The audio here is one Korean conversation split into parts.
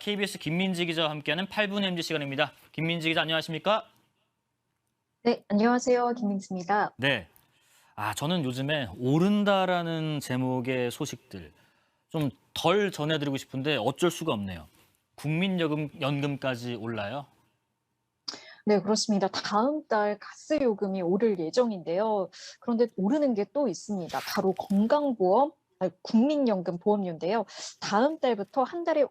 KBS 김민지 기자와 함께하는 8분 MG 시간입니다. 김민지 기자 안녕하십니까? 네, 안녕하세요. 김민지입니다. 네. 저는 요즘에 오른다라는 제목의 소식들 좀 덜 전해드리고 싶은데 어쩔 수가 없네요. 국민연금까지 올라요? 네, 그렇습니다. 다음 달 가스 요금이 오를 예정인데요. 그런데 오르는 게 또 있습니다. 바로 건강보험, 국민연금 보험료인데요. 다음 달부터 한 달에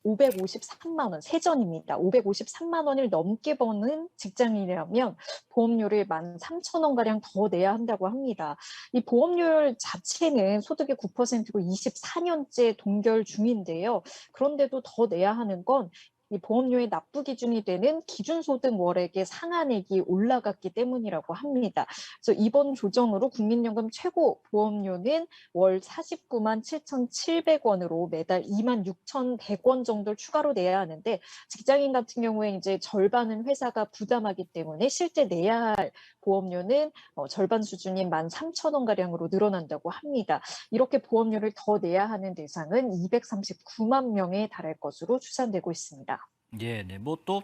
553만 원, 세전입니다. 553만 원을 넘게 버는 직장인이라면 보험료를 13,000원가량 더 내야 한다고 합니다. 이 보험료율 자체는 소득의 9%고 24년째 동결 중인데요. 그런데도 더 내야 하는 건 이 보험료의 납부 기준이 되는 기준소득 월액의 상한액이 올라갔기 때문이라고 합니다. 그래서 이번 조정으로 국민연금 최고 보험료는 월 49만 7,700원으로 매달 2만 6,100원 정도를 추가로 내야 하는데 직장인 같은 경우에 이제 절반은 회사가 부담하기 때문에 실제 내야 할 보험료는 절반 수준인 13,000원가량으로 늘어난다고 합니다. 이렇게 보험료를 더 내야 하는 대상은 239만 명에 달할 것으로 추산되고 있습니다. 예, 네. 뭐 또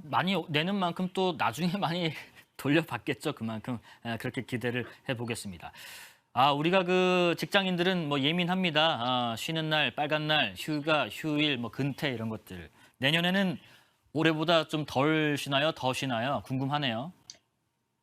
많이 내는 만큼 또 나중에 많이 돌려받겠죠. 그만큼 그렇게 기대를 해보겠습니다. 우리가 그 직장인들은 뭐 예민합니다. 쉬는 날, 빨간 날, 휴가, 휴일, 뭐 근태 이런 것들. 내년에는 올해보다 좀 덜 쉬나요? 더 쉬나요? 궁금하네요.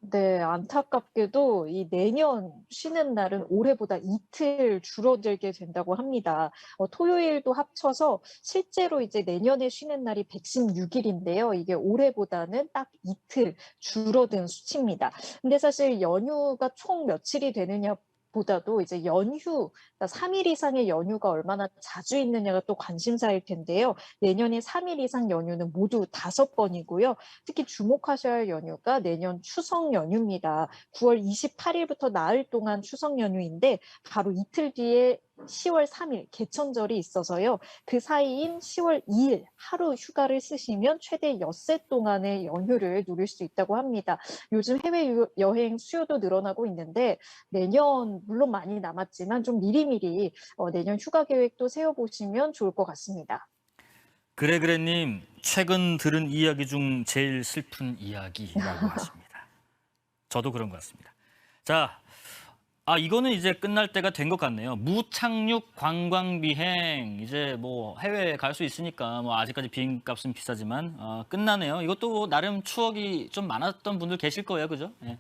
네, 안타깝게도 이 내년 쉬는 날은 올해보다 이틀 줄어들게 된다고 합니다. 토요일도 합쳐서 실제로 이제 내년에 쉬는 날이 116일인데요. 이게 올해보다는 딱 이틀 줄어든 수치입니다. 근데 사실 연휴가 총 며칠이 되느냐 보다도 이제 연휴, 그러니까 3일 이상의 연휴가 얼마나 자주 있느냐가 또 관심사일 텐데요. 내년에 3일 이상 연휴는 모두 5번이고요. 특히 주목하셔야 할 연휴가 내년 추석 연휴입니다. 9월 28일부터 나흘 동안 추석 연휴인데 바로 이틀 뒤에 10월 3일 개천절이 있어서요. 그 사이인 10월 2일 하루 휴가를 쓰시면 최대 엿새 동안의 연휴를 누릴 수 있다고 합니다. 요즘 해외여행 수요도 늘어나고 있는데 내년 물론 많이 남았지만 좀 미리미리 내년 휴가 계획도 세워보시면 좋을 것 같습니다. 그래님 최근 들은 이야기 중 제일 슬픈 이야기라고 하십니다. 저도 그런 것 같습니다. 자, 이거는 이제 끝날 때가 된 것 같네요. 무착륙 관광 비행 이제 뭐 해외에 갈 수 있으니까 뭐 아직까지 비행값은 비싸지만 끝나네요. 이것도 뭐 나름 추억이 좀 많았던 분들 계실 거예요, 그죠? 예.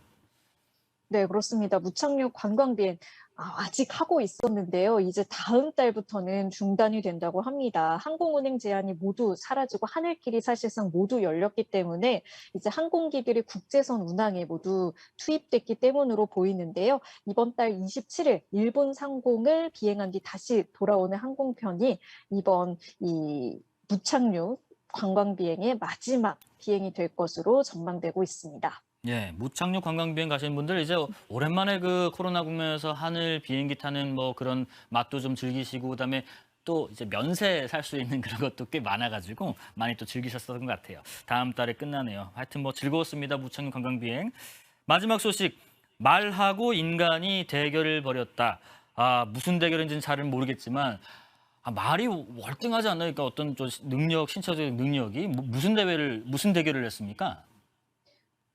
네, 그렇습니다. 무착륙 관광비행 아직 하고 있었는데요. 이제 다음 달부터는 중단이 된다고 합니다. 항공운행 제한이 모두 사라지고 하늘길이 사실상 모두 열렸기 때문에 이제 항공기들이 국제선 운항에 모두 투입됐기 때문으로 보이는데요. 이번 달 27일 일본 상공을 비행한 뒤 다시 돌아오는 항공편이 이번 이 무착륙 관광비행의 마지막 비행이 될 것으로 전망되고 있습니다. 예, 무착륙 관광 비행 가시는 분들 이제 오랜만에 그 코로나 국면에서 하늘 비행기 타는 뭐 그런 맛도 좀 즐기시고 그다음에 또 이제 면세 살 수 있는 그런 것도 꽤 많아가지고 많이 또 즐기셨던 것 같아요. 다음 달에 끝나네요. 하여튼 뭐 즐거웠습니다. 무착륙 관광 비행. 마지막 소식. 말하고 인간이 대결을 벌였다. 무슨 대결인지는 잘은 모르겠지만 말이 월등하지 않나요? 그러니까 어떤 좀 능력, 신체적 능력이 무슨 대결을 했습니까?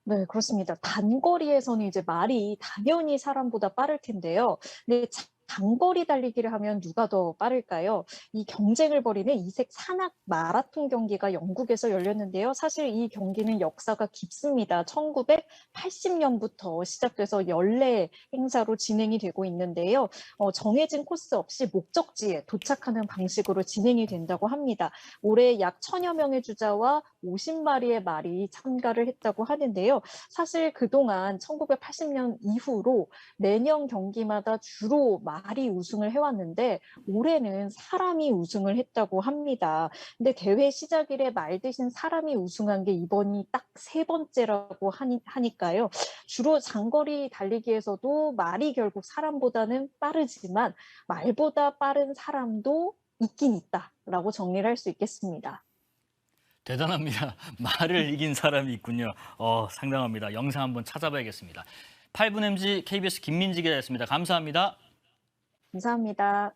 네, 그렇습니다. 단거리에서는 이제 말이 당연히 사람보다 빠를 텐데요. 근데 장거리 달리기를 하면 누가 더 빠를까요? 이 경쟁을 벌이는 이색 산악 마라톤 경기가 영국에서 열렸는데요. 사실 이 경기는 역사가 깊습니다. 1980년부터 시작돼서 연례 행사로 진행이 되고 있는데요. 정해진 코스 없이 목적지에 도착하는 방식으로 진행이 된다고 합니다. 올해 약 1,000여 명의 주자와 50마리의 말이 참가를 했다고 하는데요. 사실 그동안 1980년 이후로 매년 경기마다 주로 말이 우승을 해왔는데 올해는 사람이 우승을 했다고 합니다. 근데 대회 시작 이래 말 대신 사람이 우승한 게 이번이 딱 3번째라고 하니까요. 주로 장거리 달리기에서도 말이 결국 사람보다는 빠르지만 말보다 빠른 사람도 있긴 있다라고 정리를 할 수 있겠습니다. 대단합니다. 말을 이긴 사람이 있군요. 상당합니다. 영상 한번 찾아봐야겠습니다. 8분 MG KBS 김민지 기자였습니다. 감사합니다. 감사합니다.